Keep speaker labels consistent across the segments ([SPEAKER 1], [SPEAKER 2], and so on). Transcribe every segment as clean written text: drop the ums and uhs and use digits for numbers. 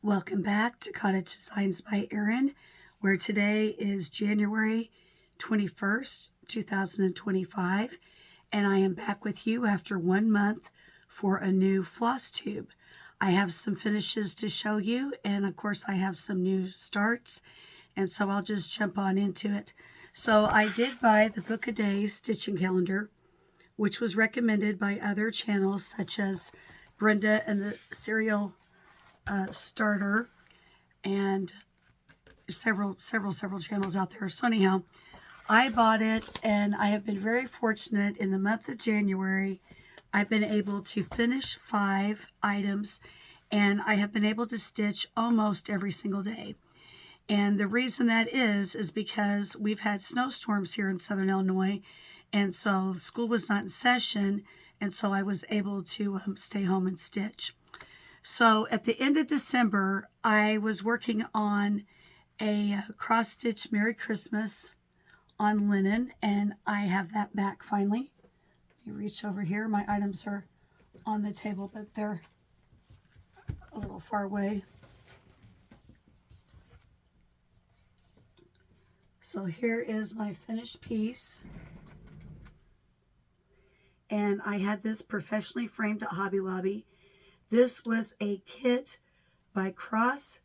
[SPEAKER 1] Welcome back to Cottage Designs by Erin, where today is January 21st, 2025, and I am back with you after 1 month for a new floss tube. I have some finishes to show you, and of course I have some new starts, and so I'll just jump on into it. So I did buy the Book a Day stitching calendar, which was recommended by other channels such as Brenda and the Serial Starter and several channels out there. So anyhow, I bought it, and I have been very fortunate. In the month of January, I've been able to finish 5 items, and I have been able to stitch almost every single day. And the reason that is because we've had snowstorms here in Southern Illinois, and so school was not in session, and so I was able to stay home and stitch. So at the end of December, I was working on a cross-stitch Merry Christmas on linen, and I have that back finally. You reach over here. My items are on the table, but they're a little far away. So here is my finished piece. And I had this professionally framed at Hobby Lobby. This was a kit by Cross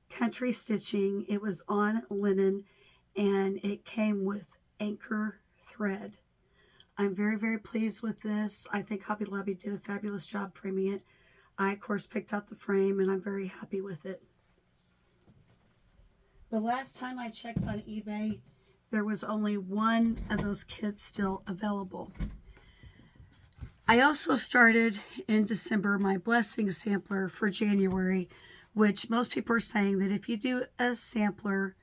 [SPEAKER 1] Country Stitching. It was on linen, and it came with anchor thread. I'm very, very pleased with this. I think Hobby Lobby did a fabulous job framing it. I, of course, picked out the frame, and I'm very happy with it. The last time I checked on eBay, there was only one of those kits still available. I also started in December my blessing sampler for January, which most people are saying that if you do a sampler,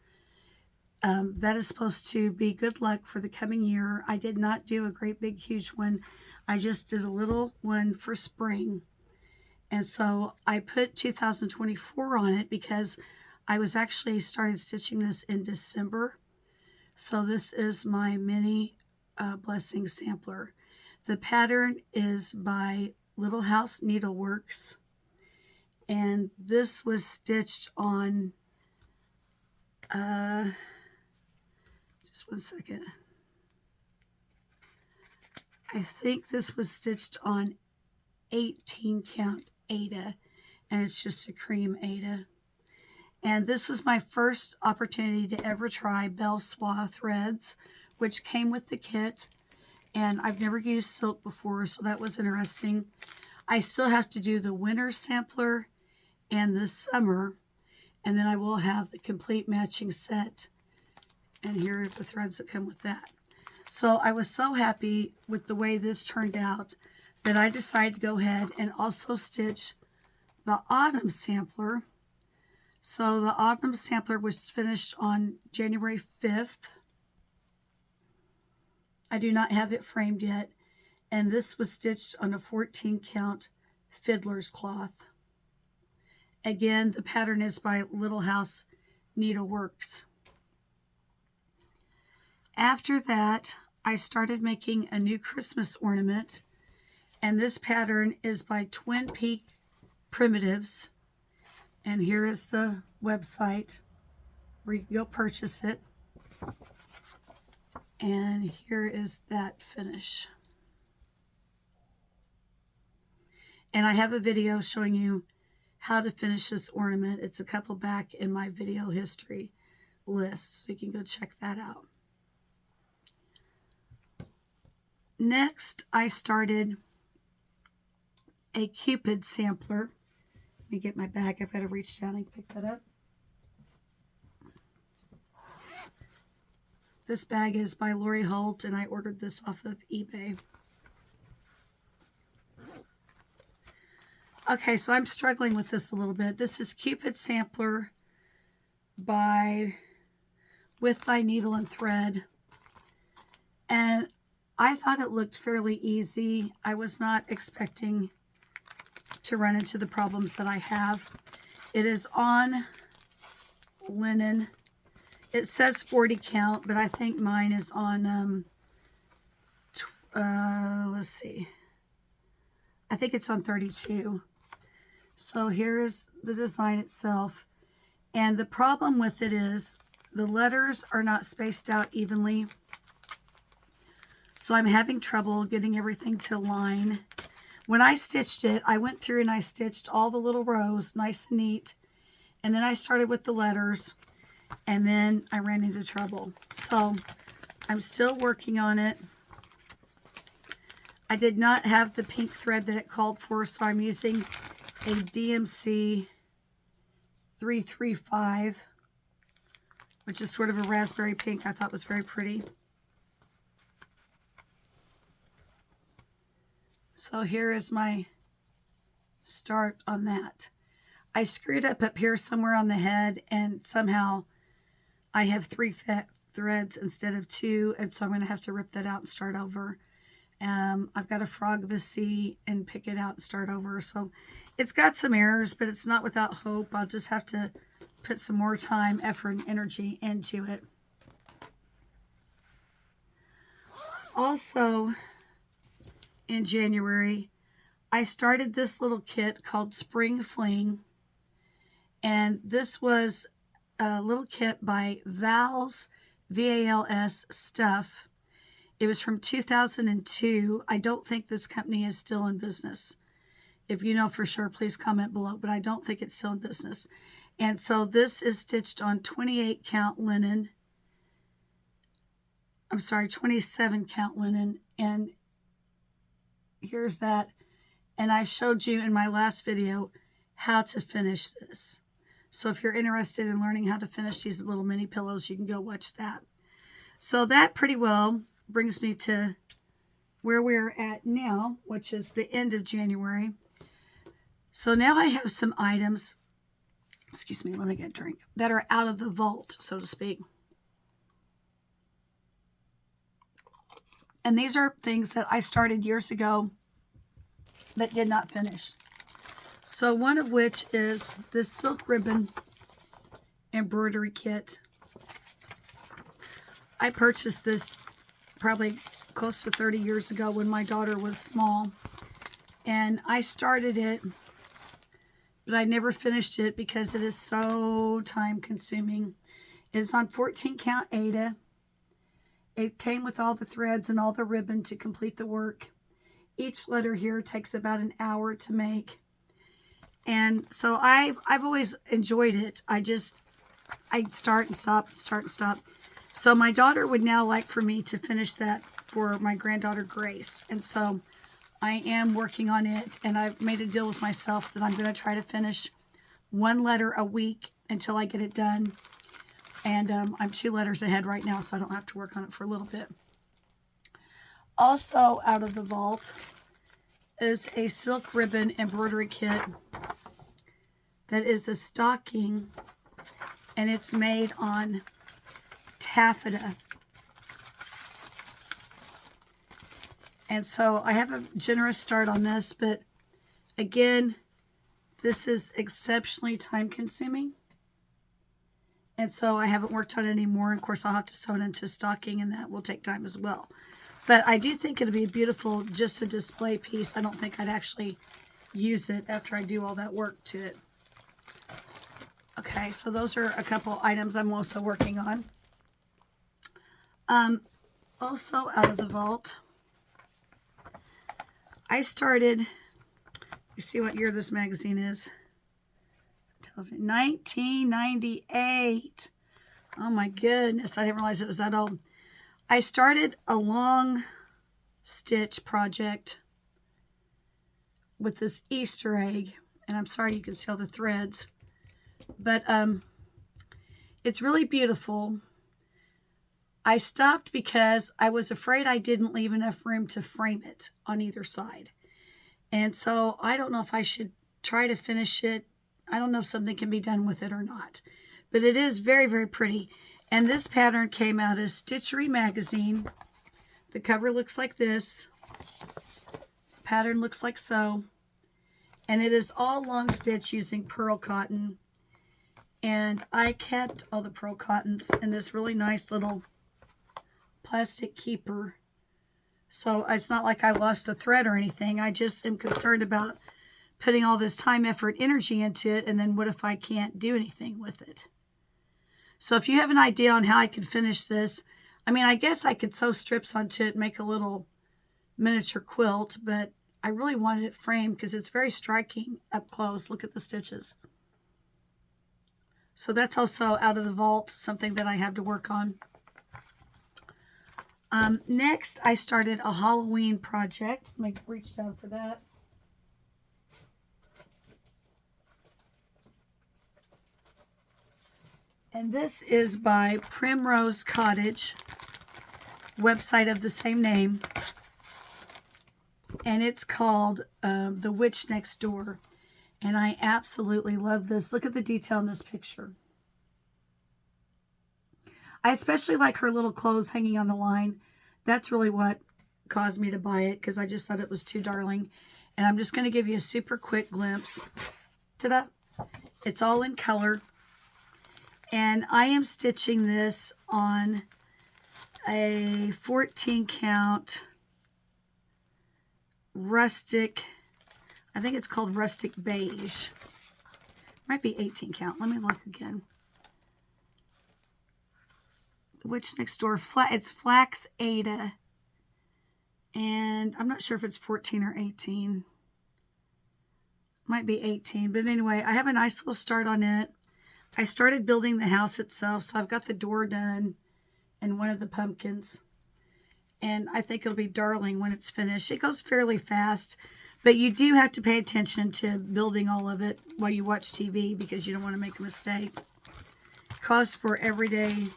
[SPEAKER 1] that is supposed to be good luck for the coming year. I did not do a great big huge one. I just did a little one for spring. And so I put 2024 on it because I was actually started stitching this in December. So this is my mini blessing sampler. The pattern is by Little House Needleworks, and this was stitched on, just 1 second. I think this was stitched on 18 count Aida, and it's just a cream Aida. And this was my first opportunity to ever try Belle Soie threads, which came with the kit. And I've never used silk before, so that was interesting. I still have to do the winter sampler and the summer, and then I will have the complete matching set. And here are the threads that come with that. So I was so happy with the way this turned out that I decided to go ahead and also stitch the autumn sampler. So the autumn sampler was finished on January 5th. I do not have it framed yet, and this was stitched on a 14 count fiddler's cloth. Again, the pattern is by Little House Needleworks. After that, I started making a new Christmas ornament, and this pattern is by Twin Peak Primitives, and here is the website where you can go purchase it. And here is that finish. And I have a video showing you how to finish this ornament. It's a couple back in my video history list, so you can go check that out. Next, I started a Cupid sampler. Let me get my bag. I've got to reach down and pick that up. This bag is by Lori Holt, and I ordered this off of eBay. Okay, so I'm struggling with this a little bit. This is Cupid Sampler by With Thy Needle and Thread. And I thought it looked fairly easy. I was not expecting to run into the problems that I have. It is on linen. It says 40 count, but I think mine is on, let's see. I think it's on 32. So here is the design itself. And the problem with it is the letters are not spaced out evenly. So I'm having trouble getting everything to align. When I stitched it, I went through and I stitched all the little rows nice and neat. And then I started with the letters. And then I ran into trouble. So I'm still working on it. I did not have the pink thread that it called for, so I'm using a DMC 335, which is sort of a raspberry pink. I thought was very pretty. So here is my start on that. I screwed up here somewhere on the head, and somehow I have 3 threads instead of 2, and so I'm going to have to rip that out and start over. I've got to frog the C and pick it out and start over. So it's got some errors, but it's not without hope. I'll just have to put some more time, effort, and energy into it. Also, in January, I started this little kit called Spring Fling. And this was a little kit by Vals, V-A-L-S, Stuff. It was from 2002. I don't think this company is still in business. If you know for sure, please comment below, but I don't think it's still in business. And so this is stitched on 28 count linen. I'm sorry, 27 count linen. And here's that. And I showed you in my last video how to finish this. So if you're interested in learning how to finish these little mini pillows, you can go watch that. So that pretty well brings me to where we're at now, which is the end of January. So now I have some items, excuse me, let me get a drink, that are out of the vault, so to speak. And these are things that I started years ago that did not finish. So one of which is this silk ribbon embroidery kit. I purchased this probably close to 30 years ago when my daughter was small. And I started it, but I never finished it because it is so time consuming. It's on 14 count Aida. It came with all the threads and all the ribbon to complete the work. Each letter here takes about an hour to make. And so I've always enjoyed it. I start and stop, start and stop. So my daughter would now like for me to finish that for my granddaughter Grace. And so I am working on it, and I've made a deal with myself that I'm going to try to finish 1 letter a week until I get it done. And I'm 2 letters ahead right now, so I don't have to work on it for a little bit. Also out of the vault is a silk ribbon embroidery kit that is a stocking, and it's made on taffeta. And so I have a generous start on this, but again, this is exceptionally time consuming. And so I haven't worked on it anymore. Of course, I'll have to sew it into stocking, and that will take time as well. But I do think it'll be beautiful, just a display piece. I don't think I'd actually use it after I do all that work to it. Okay, so those are a couple items I'm also working on. Also out of the vault, I started, you see what year this magazine is? It tells me 1998. Oh my goodness, I didn't realize it was that old. I started a long stitch project with this Easter egg, and I'm sorry you can see all the threads, but it's really beautiful. I stopped because I was afraid I didn't leave enough room to frame it on either side. And so I don't know if I should try to finish it. I don't know if something can be done with it or not. But it is very, very pretty. And this pattern came out as Stitchery Magazine. The cover looks like this. The pattern looks like so. And it is all long stitch using pearl cotton. And I kept all the pearl cottons in this really nice little plastic keeper. So it's not like I lost the thread or anything. I just am concerned about putting all this time, effort, energy into it, and then what if I can't do anything with it? So if you have an idea on how I could finish this, I mean, I guess I could sew strips onto it, make a little miniature quilt, but I really wanted it framed because it's very striking up close. Look at the stitches. So that's also out of the vault, something that I have to work on. Next, I started a Halloween project. Let me reach down for that. And this is by Primrose Cottage, website of the same name. And it's called The Witch Next Door. And I absolutely love this. Look at the detail in this picture. I especially like her little clothes hanging on the line. That's really what caused me to buy it, because I just thought it was too darling. And I'm just going to give you a super quick glimpse. Ta-da! It's all in color. And I am stitching this on a 14 count rustic, I think it's called rustic beige. Might be 18 count. Let me look again. The Witch Next Door, it's Flax Ada. And I'm not sure if it's 14 or 18. Might be 18. But anyway, I have a nice little start on it. I started building the house itself, so I've got the door done and one of the pumpkins. And I think it'll be darling when it's finished. It goes fairly fast, but you do have to pay attention to building all of it while you watch TV because you don't want to make a mistake. Cost for everyday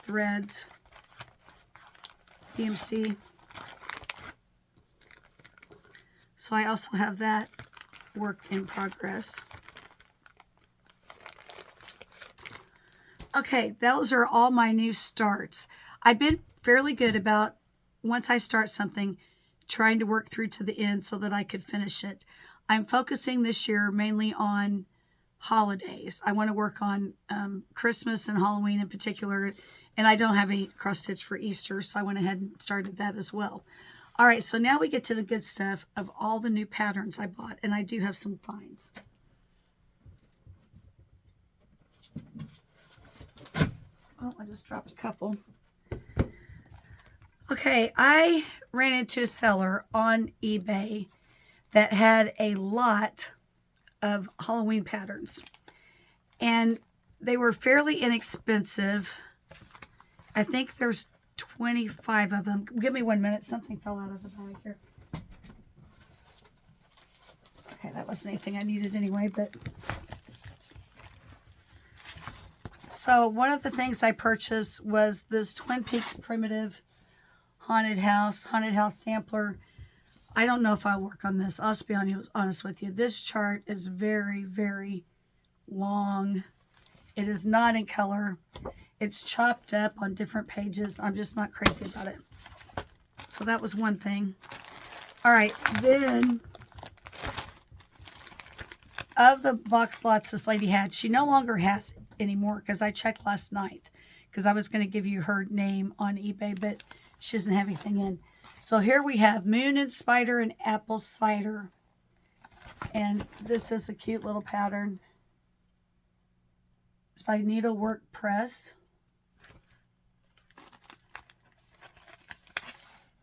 [SPEAKER 1] threads. DMC. So I also have that work in progress. Okay, those are all my new starts. I've been fairly good about, once I start something, trying to work through to the end so that I could finish it. I'm focusing this year mainly on holidays. I want to work on Christmas and Halloween in particular, and I don't have any cross stitch for Easter, so I went ahead and started that as well. All right, so now we get to the good stuff of all the new patterns I bought, and I do have some finds. Oh, I just dropped a couple. Okay, I ran into a seller on eBay that had a lot of Halloween patterns. And they were fairly inexpensive. I think there's 25 of them. Give me 1 minute. Something fell out of the bag here. Okay, that wasn't anything I needed anyway, but... So one of the things I purchased was this Twin Peaks Primitive Haunted House sampler. I don't know if I'll work on this. I'll just be honest with you. This chart is very, very long. It is not in color. It's chopped up on different pages. I'm just not crazy about it. So that was one thing. All right, then of the box slots this lady had, she no longer has anymore because I checked last night because I was going to give you her name on eBay, but she doesn't have anything in. So here we have Moon and Spider and Apple Cider. And this is a cute little pattern. It's by Needlework Press.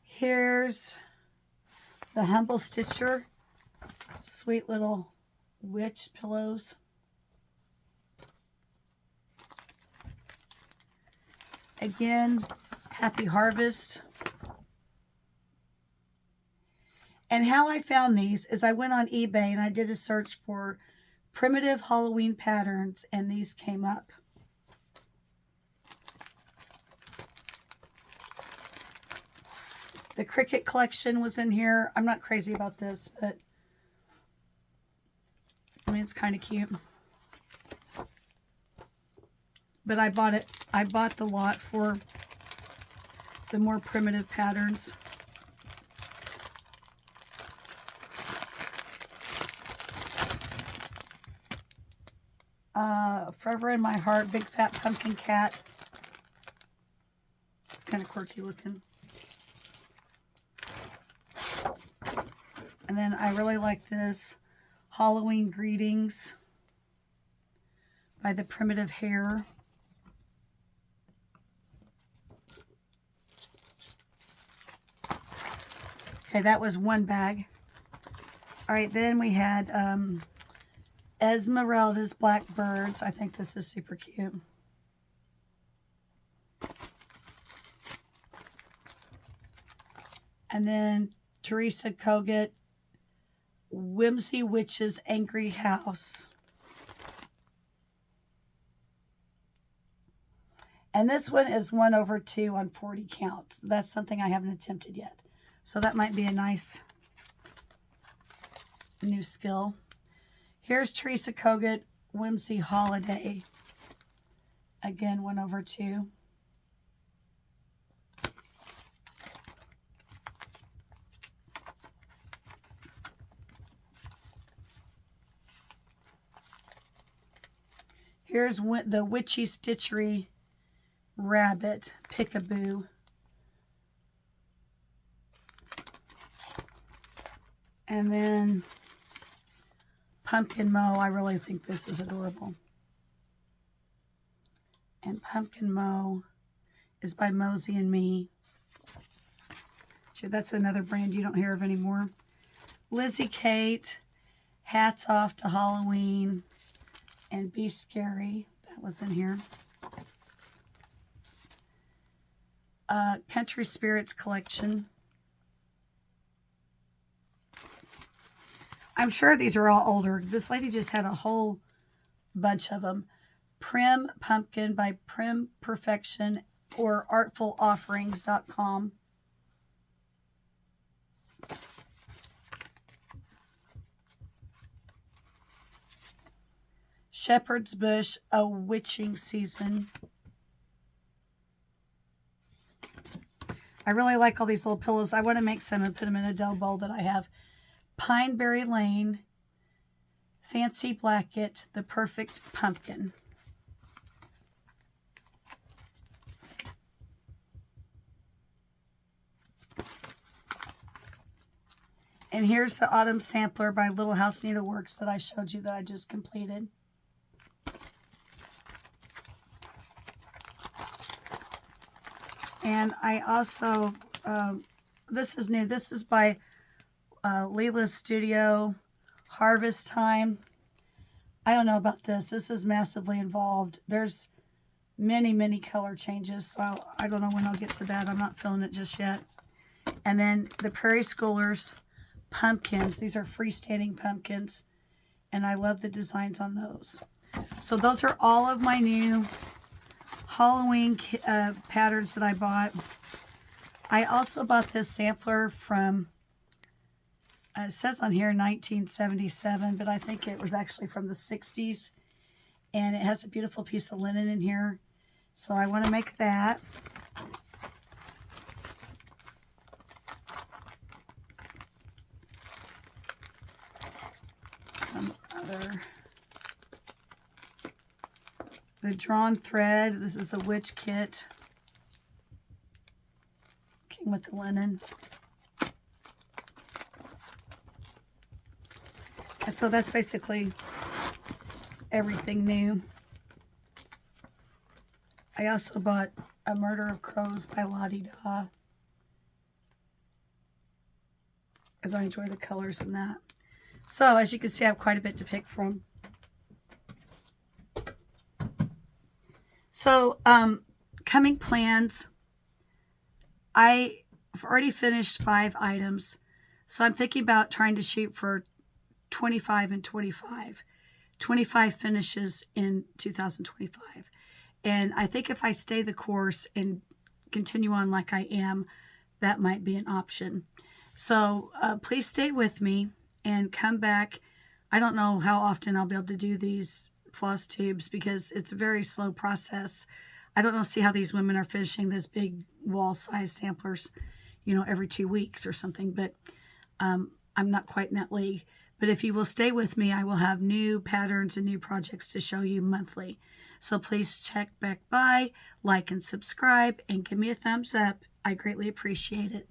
[SPEAKER 1] Here's the Humble Stitcher. Sweet little witch pillows. Again, Happy Harvest. And how I found these is I went on eBay and I did a search for primitive Halloween patterns, and these came up. The Cricket collection was in here. I'm not crazy about this, but I mean, it's kind of cute. But I bought it. I bought the lot for the more primitive patterns. Forever in My Heart, Big Fat Pumpkin Cat. It's kind of quirky looking. And then I really like this Halloween Greetings by the Primitive Hair. Okay, that was one bag. All right, then we had Esmeralda's Blackbirds. I think this is super cute. And then Teresa Kogut, Whimsy Witch's Angry House. And this one is 1/2 on 40 counts. That's something I haven't attempted yet. So that might be a nice new skill. Here's Teresa Kogut, Whimsy Holiday. Again, 1/2. Here's the Witchy Stitchery Rabbit Pickaboo. And then Pumpkin Mow. I really think this is adorable. And Pumpkin Mow is by Mosey and Me. Sure, that's another brand you don't hear of anymore. Lizzie Kate, Hats Off to Halloween, and Be Scary. That was in here. Country Spirits Collection. I'm sure these are all older. This lady just had a whole bunch of them. Prim Pumpkin by Prim Perfection or artfulofferings.com. Shepherd's Bush, A Witching Season. I really like all these little pillows. I want to make some and put them in a dough bowl that I have. Pineberry Lane, Fancy Blanket, The Perfect Pumpkin. And here's the Autumn Sampler by Little House Needleworks that I showed you that I just completed. And I also, this is new. This is by Leela's Studio, Harvest Time. I don't know about this. This is massively involved. There's many, many color changes, so I don't know when I'll get to that. I'm not feeling it just yet. And then the Prairie Schoolers pumpkins. These are freestanding pumpkins, and I love the designs on those. So those are all of my new Halloween patterns that I bought. I also bought this sampler from, it says on here 1977, but I think it was actually from the 60s. And it has a beautiful piece of linen in here. So I want to make that. Some other. The Drawn Thread. This is a witch kit. Came with the linen. And so that's basically everything new. I also bought A Murder of Crows by Lottie Da, because I enjoy the colors in that. So as you can see, I have quite a bit to pick from. So coming plans, I've already finished 5 items. So I'm thinking about trying to shoot for 25 and 25. 25 finishes in 2025. And I think if I stay the course and continue on like I am, that might be an option. So please stay with me and come back. I don't know how often I'll be able to do these floss tubes because it's a very slow process. I don't know, see how these women are finishing this big wall size samplers, you know, every 2 weeks or something, but I'm not quite in that league. But if you will stay with me, I will have new patterns and new projects to show you monthly. So please check back by, like and subscribe, and give me a thumbs up. I greatly appreciate it.